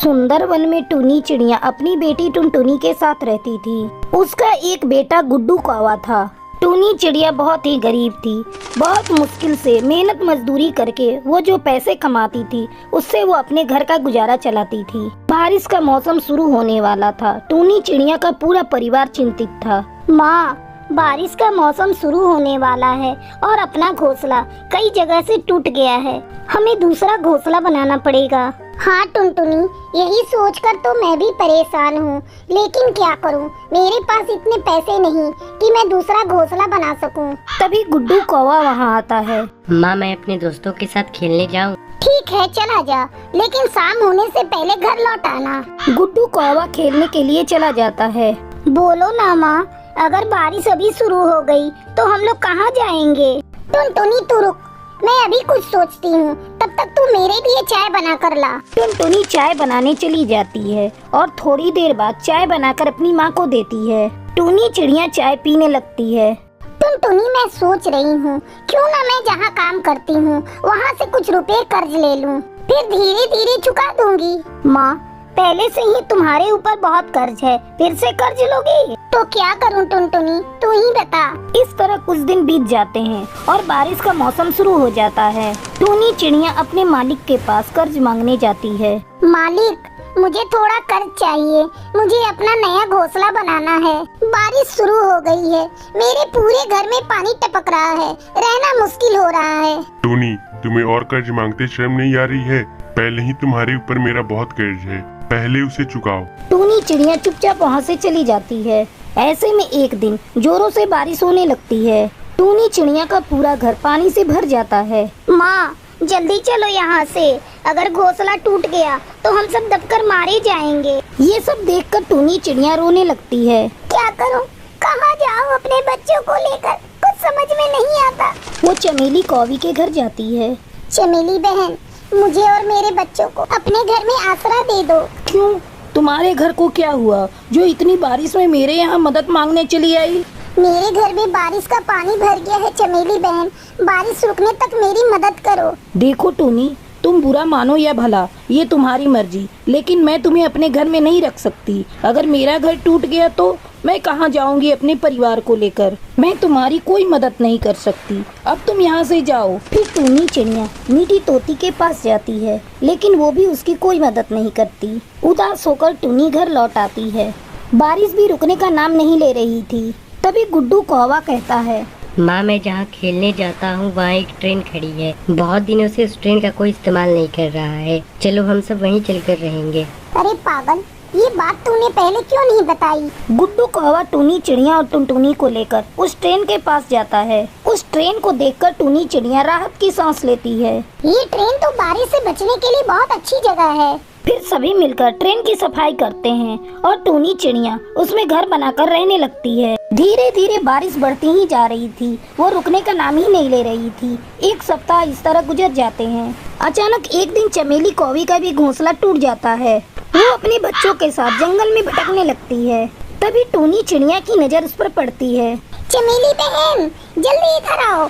सुंदर वन में टूनी चिड़िया अपनी बेटी टुनटुनी के साथ रहती थी। उसका एक बेटा गुड्डू कौवा था। टूनी चिड़िया बहुत ही गरीब थी। बहुत मुश्किल से मेहनत मजदूरी करके वो जो पैसे कमाती थी उससे वो अपने घर का गुजारा चलाती थी। बारिश का मौसम शुरू होने वाला था। टूनी चिड़िया का पूरा परिवार चिंतित था। माँ, बारिश का मौसम शुरू होने वाला है और अपना घोंसला कई जगह से टूट गया है। हमें दूसरा घोंसला बनाना पड़ेगा। हाँ टुनटुनी, यही सोचकर तो मैं भी परेशान हूँ, लेकिन क्या करूँ, मेरे पास इतने पैसे नहीं कि मैं दूसरा घोंसला बना सकूँ। तभी गुड्डू कौवा वहाँ आता है। माँ, मैं अपने दोस्तों के साथ खेलने जाऊँ? ठीक है, चला जा, लेकिन शाम होने से पहले घर लौट आना। गुड्डू कौवा खेलने के लिए चला जाता है। बोलो ना माँ, अगर बारिश अभी शुरू हो गई तो हम लोग कहाँ जाएंगे? टुनटुनी तू रुक, मैं अभी कुछ सोचती हूँ, तब तक तू मेरे लिए चाय बना कर ला। टुनटुनी चाय बनाने चली जाती है और थोड़ी देर बाद चाय बनाकर अपनी माँ को देती है। टूनी चिड़िया चाय पीने लगती है। टुनटुनी, मैं सोच रही हूँ क्यों ना मैं जहाँ काम करती हूँ वहाँ से कुछ रुपए कर्ज ले लूँ, फिर धीरे धीरे चुका दूंगी। माँ, पहले से ही तुम्हारे ऊपर बहुत कर्ज है, फिर से कर्ज लोगे? तो क्या करूं टुनटुनी, तू ही बता। इस तरह कुछ दिन बीत जाते हैं और बारिश का मौसम शुरू हो जाता है। टूनी चिड़िया अपने मालिक के पास कर्ज मांगने जाती है। मालिक, मुझे थोड़ा कर्ज चाहिए, मुझे अपना नया घोंसला बनाना है। बारिश शुरू हो गई है, मेरे पूरे घर में पानी टपक रहा है, रहना मुश्किल हो रहा है। टूनी, तुम्हें और कर्ज मांगते शर्म नहीं आ रही है? पहले ही तुम्हारे ऊपर मेरा बहुत कर्ज है, पहले उसे चुकाओ। टूनी चिड़िया चुपचाप वहाँ से चली जाती है। ऐसे में एक दिन जोरों से बारिश होने लगती है। टूनी चिड़िया का पूरा घर पानी से भर जाता है। माँ, जल्दी चलो यहाँ से, अगर घोंसला टूट गया तो हम सब दबकर मारे जाएंगे। ये सब देखकर टूनी चिड़िया रोने लगती है। क्या करूँ, कहाँ जाऊँ अपने बच्चों को लेकर, कुछ समझ में नहीं आता। वो चमेली कौवी के घर जाती है। चमेली बहन, मुझे और मेरे बच्चों को अपने घर में आसरा दे दो। क्यों, तुम्हारे घर को क्या हुआ जो इतनी बारिश में मेरे यहाँ मदद मांगने चली आई? मेरे घर में बारिश का पानी भर गया है चमेली बहन, बारिश रुकने तक मेरी मदद करो। देखो टूनी, तुम बुरा मानो या भला, ये तुम्हारी मर्जी, लेकिन मैं तुम्हें अपने घर में नहीं रख सकती। अगर मेरा घर टूट गया तो मैं कहाँ जाऊंगी अपने परिवार को लेकर? मैं तुम्हारी कोई मदद नहीं कर सकती, अब तुम यहाँ से जाओ। फिर टूनी चिड़िया मीठी तोती के पास जाती है, लेकिन वो भी उसकी कोई मदद नहीं करती। उदास होकर टूनी घर लौट आती है। बारिश भी रुकने का नाम नहीं ले रही थी। तभी गुड्डू कौवा कहता है, माँ, मैं जहाँ खेलने जाता हूँ वहाँ एक ट्रेन खड़ी है। बहुत दिनों से उस ट्रेन का कोई इस्तेमाल नहीं कर रहा है। चलो हम सब वहीं चलकर रहेंगे। अरे पागल, ये बात तूने पहले क्यों नहीं बताई? गुड्डू कौवा टूनी चिड़िया और टुनटुनी को लेकर उस ट्रेन के पास जाता है। उस ट्रेन को देखकर टूनी चिड़िया राहत की सांस लेती है। ये ट्रेन तो बारिश से बचने के लिए बहुत अच्छी जगह है। फिर सभी मिलकर ट्रेन की सफाई करते हैं और टूनी चिड़िया उसमें घर बनाकर रहने लगती है। धीरे धीरे बारिश बढ़ती ही जा रही थी, वो रुकने का नाम ही नहीं ले रही थी। एक सप्ताह इस तरह गुजर जाते हैं। अचानक एक दिन चमेली कौवी का भी घोंसला टूट जाता है। वो अपने बच्चों के साथ जंगल में भटकने लगती है। तभी टूनी चिड़िया की नजर उस पर पड़ती है। चमेली बहन, जल्दी इधर आओ।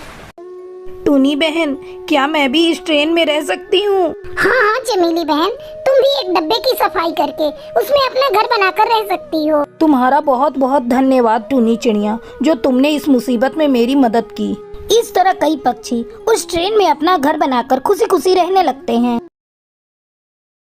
टूनी बहन, क्या मैं भी इस ट्रेन में रह सकती हूँ? हाँ हाँ चमेली बहन, तुम भी एक डब्बे की सफाई करके उसमें अपना घर बनाकर रह सकती हो। तुम्हारा बहुत बहुत धन्यवाद टूनी चिड़िया, जो तुमने इस मुसीबत में मेरी मदद की। इस तरह कई पक्षी उस ट्रेन में अपना घर बनाकर खुशी खुशी रहने लगते हैं।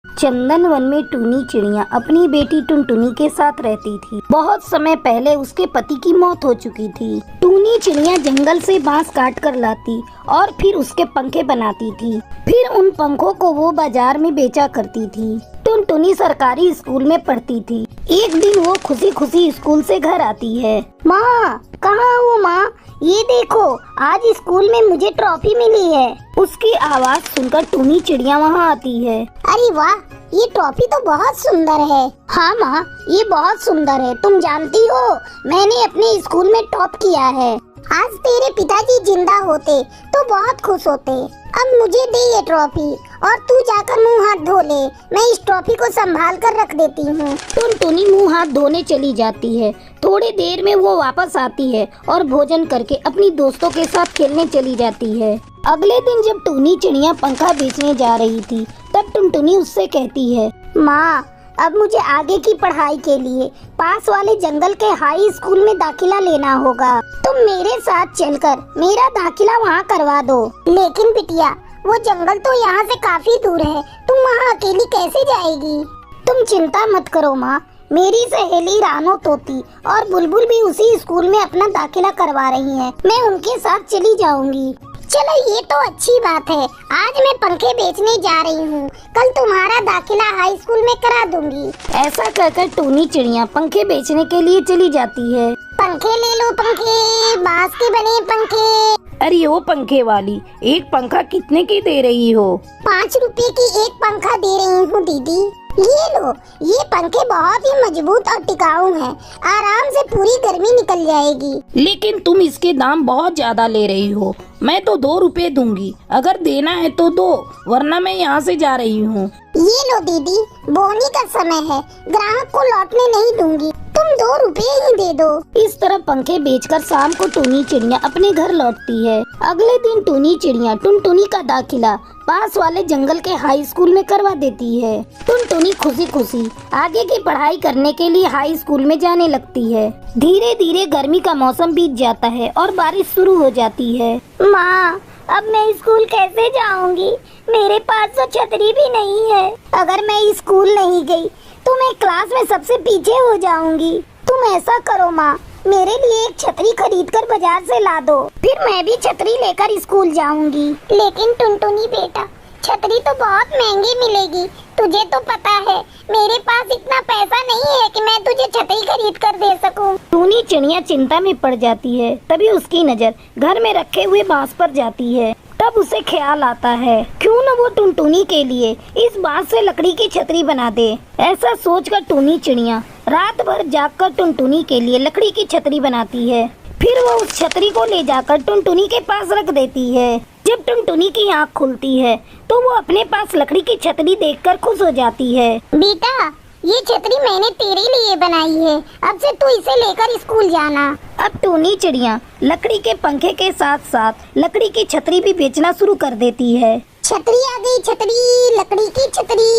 चंदन वन में टूनी चिड़िया अपनी बेटी टुनटुनी के साथ रहती थी। बहुत समय पहले उसके पति की मौत हो चुकी थी। टूनी चिड़िया जंगल से बांस काट कर लाती और फिर उसके पंखे बनाती थी। फिर उन पंखों को वो बाजार में बेचा करती थी। टुनटुनी सरकारी स्कूल में पढ़ती थी। एक दिन वो खुशी खुशी स्कूल से घर आती है। माँ, कहाँ हो माँ? ये देखो, आज स्कूल में मुझे ट्रॉफी मिली है। उसकी आवाज सुनकर टूनी चिड़िया वहाँ आती है। अरे वाह, ये ट्रॉफी तो बहुत सुंदर है। हाँ माँ, ये बहुत सुंदर है। तुम जानती हो, मैंने अपने स्कूल में टॉप किया है। आज तेरे पिताजी जिंदा होते तो बहुत खुश होते। अब मुझे दे ये ट्रॉफी और तू जाकर मुंह हाथ धो ले। मैं इस ट्रॉफी को संभाल कर रख देती हूँ। टुनटुनी मुंह हाथ धोने चली जाती है। थोड़ी देर में वो वापस आती है और भोजन करके अपनी दोस्तों के साथ खेलने चली जाती है। अगले दिन जब टूनी चिड़िया पंखा बेचने जा रही थी, तब टुनटुनी उससे कहती है, माँ, अब मुझे आगे की पढ़ाई के लिए पास वाले जंगल के हाई स्कूल में दाखिला लेना होगा। तुम मेरे साथ चलकर मेरा दाखिला वहाँ करवा दो। लेकिन बिटिया, वो जंगल तो यहाँ से काफी दूर है, तुम वहाँ अकेली कैसे जाएगी? तुम चिंता मत करो माँ, मेरी सहेली रानो तोती और बुलबुल भी उसी स्कूल में अपना दाखिला करवा रही हैं। मैं उनके साथ चली जाऊंगी। चलो ये तो अच्छी बात है। आज मैं पंखे बेचने जा रही हूँ, कल तुम्हारा दाखिला हाई स्कूल में करा दूंगी। ऐसा कहकर टूनी चिड़िया पंखे बेचने के लिए चली जाती है। पंखे ले लो पंखे, बांस के बने पंखे। अरे ओ पंखे वाली, एक पंखा कितने की दे रही हो? 5 रुपए की एक पंखा दे रही हूँ दीदी। ये लो, ये पंखे बहुत ही मजबूत और टिकाऊ हैं। आराम से पूरी गर्मी निकल जाएगी। लेकिन तुम इसके दाम बहुत ज्यादा ले रही हो। मैं तो 2 रुपए दूंगी, अगर देना है तो दो, वरना मैं यहाँ से जा रही हूँ। ये लो दीदी, बोनी का समय है, ग्राहक को लौटने नहीं दूंगी, तुम 2 रुपए ही दे दो। इस तरह पंखे बेचकर शाम को टूनी चिड़िया अपने घर लौटती है। अगले दिन टूनी चिड़िया टुनटुनी का दाखिला पास वाले जंगल के हाई स्कूल में करवा देती है। टुनटुनी खुशी खुशी आगे की पढ़ाई करने के लिए हाई स्कूल में जाने लगती है। धीरे धीरे गर्मी का मौसम बीत जाता है और बारिश शुरू हो जाती है। माँ, अब मैं स्कूल कैसे जाऊंगी? मेरे पास तो छतरी भी नहीं है। अगर मैं स्कूल नहीं गई तो मैं क्लास में सबसे पीछे हो जाऊंगी। तुम ऐसा करो माँ, मेरे लिए एक छतरी खरीद कर बाजार से ला दो, फिर मैं भी छतरी लेकर स्कूल जाऊंगी। लेकिन टुनटुनी बेटा, छतरी तो बहुत महंगी मिलेगी, तुझे तो पता है मेरे पास इतना पैसा नहीं है कि मैं तुझे छतरी खरीद कर दे सकूं। टूनी चिड़िया चिंता में पड़ जाती है। तभी उसकी नजर घर में रखे हुए बांस पर जाती है। तब उसे ख्याल आता है, क्यों न वो टुनटुनी के लिए इस बांस से लकड़ी की छतरी बना दे। ऐसा सोचकर टूनी चिड़िया रात भर जागकर टुनटुनी के लिए लकड़ी की छतरी बनाती है। फिर वो उस छतरी को ले जाकर टुनटुनी के पास रख देती है। जब टुनटुनी की आँख खुलती है तो वो अपने पास लकड़ी की छतरी देखकर खुश हो जाती है। बेटा, ये छतरी मैंने तेरे लिए बनाई है, अब से तू इसे लेकर स्कूल जाना। अब टूनी चिड़िया लकड़ी के पंखे के साथ साथ लकड़ी की छतरी भी बेचना शुरू कर देती है। छतरी आ गई, छतरी, लकड़ी की छतरी,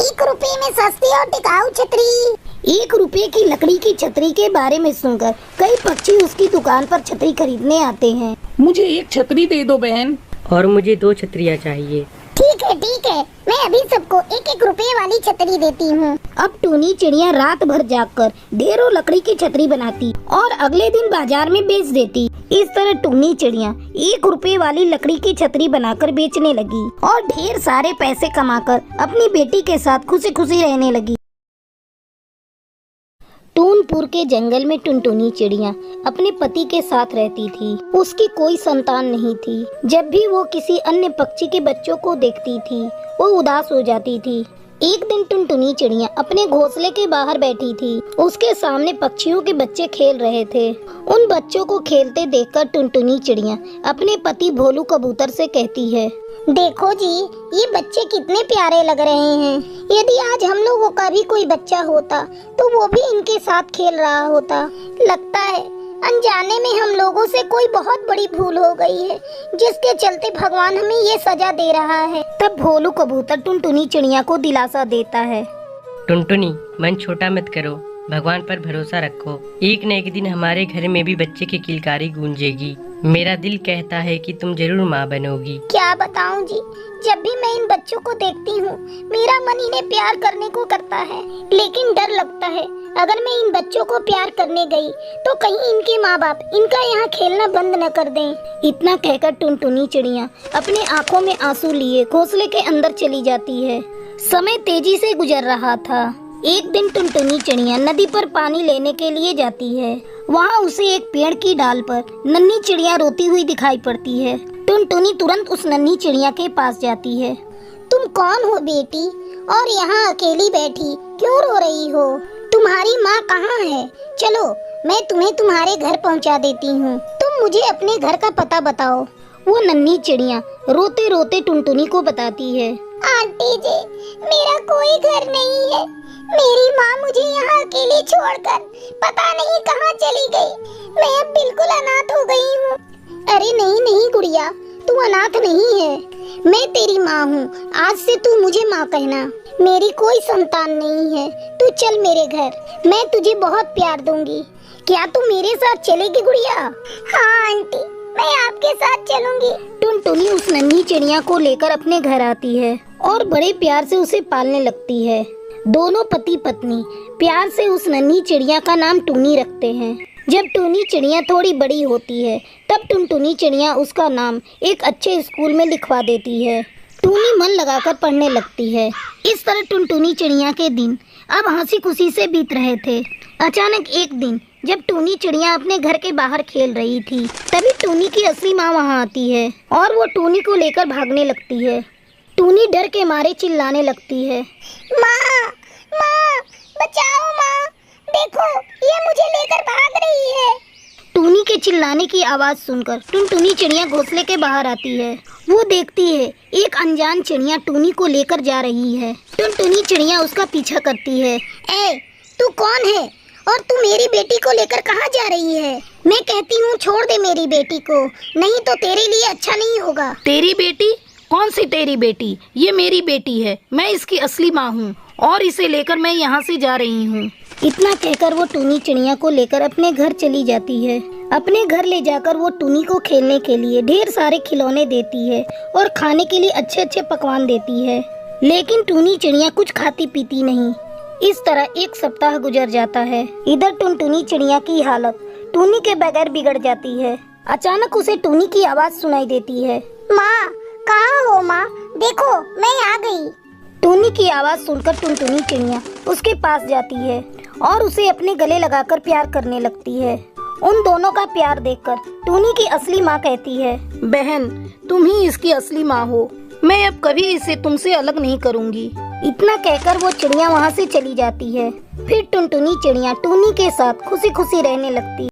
1 रुपए में सस्ती और टिकाऊ छतरी। 1 रुपए की लकड़ी की छतरी के बारे में सुनकर कई पक्षी उसकी दुकान पर छतरी खरीदने आते हैं। मुझे एक छतरी दे दो बहन। और मुझे 2 छतरियाँ चाहिए। ठीक है, मैं अभी सबको 1-1 रुपए वाली छतरी देती हूँ। अब टूनी चिड़िया रात भर जागकर ढेरों लकड़ी की छतरी बनाती और अगले दिन बाजार में बेच देती। इस तरह टूनी चिड़िया 1 रुपए वाली लकड़ी की छतरी बनाकर बेचने लगी और ढेर सारे पैसे कमाकर अपनी बेटी के साथ खुशी खुशी रहने लगी। टूनपुर के जंगल में टुनटुनी चिड़िया अपने पति के साथ रहती थी। उसकी कोई संतान नहीं थी। जब भी वो किसी अन्य पक्षी के बच्चों को देखती थी, वो उदास हो जाती थी। एक दिन टुनटुनी चिड़िया अपने घोंसले के बाहर बैठी थी। उसके सामने पक्षियों के बच्चे खेल रहे थे। उन बच्चों को खेलते देखकर टुनटुनी चिड़िया अपने पति भोलू कबूतर से कहती है, देखो जी, ये बच्चे कितने प्यारे लग रहे हैं। यदि आज हम लोगों का भी कोई बच्चा होता तो वो भी इनके साथ खेल रहा होता। लगता है अनजाने में हम लोगों से कोई बहुत बड़ी भूल हो गई है, जिसके चलते भगवान हमें ये सजा दे रहा है। तब भोलू कबूतर टुनटुनी चिड़िया को दिलासा देता है, टुनटुनी, मन छोटा मत करो, भगवान पर भरोसा रखो। एक न एक दिन हमारे घर में भी बच्चे की किलकारी गूंजेगी। मेरा दिल कहता है कि तुम जरूर माँ बनोगी। क्या बताऊं जी, जब भी मैं इन बच्चों को देखती हूँ मेरा मन इन्हें प्यार करने को करता है, लेकिन डर लगता है अगर मैं इन बच्चों को प्यार करने गई तो कहीं इनके माँ बाप इनका यहाँ खेलना बंद न कर दें। इतना कहकर टुनटुनी चिड़िया अपने आँखों में आंसू लिए घोंसले के अंदर चली जाती है। समय तेजी से गुजर रहा था। एक दिन टुनटुनी चिड़िया नदी पर पानी लेने के लिए जाती है। वहाँ उसे एक पेड़ की डाल पर नन्ही चिड़िया रोती हुई दिखाई पड़ती है। टुनटुनी तुरंत उस नन्ही चिड़िया के पास जाती है। तुम कौन हो बेटी, और यहाँ अकेली बैठी क्यों रो रही हो? तुम्हारी माँ कहाँ है? चलो मैं तुम्हें तुम्हारे घर पहुँचा देती हूँ। तुम मुझे अपने घर का पता बताओ। वो नन्ही चिड़िया रोते रोते टुनटुनी को बताती है, आंटी जी, मेरा कोई घर नहीं है। मेरी माँ मुझे यहाँ अकेले छोड़कर पता नहीं कहाँ चली गई। मैं अब बिल्कुल अनाथ हो गई हूँ। अरे नहीं नहीं गुड़िया, तू अनाथ नहीं है, मैं तेरी माँ हूँ। आज से तू मुझे माँ कहना। मेरी कोई संतान नहीं है, तू चल मेरे घर, मैं तुझे बहुत प्यार दूंगी। क्या तू मेरे साथ चलेगी गुड़िया? हाँ आंटी, मैं आपके साथ चलूंगी। टुनटुनी उस नन्ही चिड़िया को लेकर अपने घर आती है और बड़े प्यार से उसे पालने लगती है। दोनों पति पत्नी प्यार से उस नन्ही चिड़िया का नाम टूनी रखते हैं। जब टूनी चिड़िया थोड़ी बड़ी होती है तब टुनटुनी चिड़िया उसका नाम एक अच्छे स्कूल में लिखवा देती है। टूनी मन लगाकर पढ़ने लगती है। इस तरह टुनटुनी चिड़िया के दिन अब हंसी खुशी से बीत रहे थे। अचानक एक दिन जब टूनी चिड़िया अपने घर के बाहर खेल रही थी तभी टूनी की असली माँ वहाँ आती है और वो टूनी को लेकर भागने लगती है। टूनी डर के मारे चिल्लाने लगती है, माँ, माँ, बचाओ माँ, देखो ये मुझे लेकर भाग रही है। टूनी के चिल्लाने की आवाज सुनकर टुनटुनी चिड़िया घोंसले के बाहर आती है। वो देखती है एक अनजान चिड़िया टूनी को लेकर जा रही है। टुनटुनी चिड़िया उसका पीछा करती है। ए, तू कौन है और तू मेरी बेटी को लेकर कहाँ जा रही है? मैं कहती हूँ छोड़ दे मेरी बेटी को, नहीं तो तेरे लिए अच्छा नहीं होगा। तेरी बेटी? कौन सी तेरी बेटी? ये मेरी बेटी है, मैं इसकी असली माँ हूँ और इसे लेकर मैं यहाँ से जा रही हूँ। इतना कहकर वो टूनी चिड़िया को लेकर अपने घर चली जाती है। अपने घर ले जाकर वो टूनी को खेलने के लिए ढेर सारे खिलौने देती है और खाने के लिए अच्छे अच्छे पकवान देती है, लेकिन टूनी चिड़िया कुछ खाती पीती नहीं। इस तरह एक सप्ताह गुजर जाता है। इधर टुनटुनी चिड़िया की हालत टूनी के बगैर बिगड़ जाती है। अचानक उसे टूनी की आवाज सुनाई देती है, माँ, कहाँ हो माँ? देखो मैं आ गई। टूनी की आवाज सुनकर टुनटुनी चिड़िया उसके पास जाती है और उसे अपने गले लगाकर प्यार करने लगती है। उन दोनों का प्यार देखकर टूनी की असली माँ कहती है, बहन तुम ही इसकी असली माँ हो, मैं अब कभी इसे तुमसे अलग नहीं करूँगी। इतना कहकर वो चिड़िया वहाँ से चली जाती है। फिर टुनटुनी चिड़िया टूनी के साथ खुशी खुशी रहने लगती है।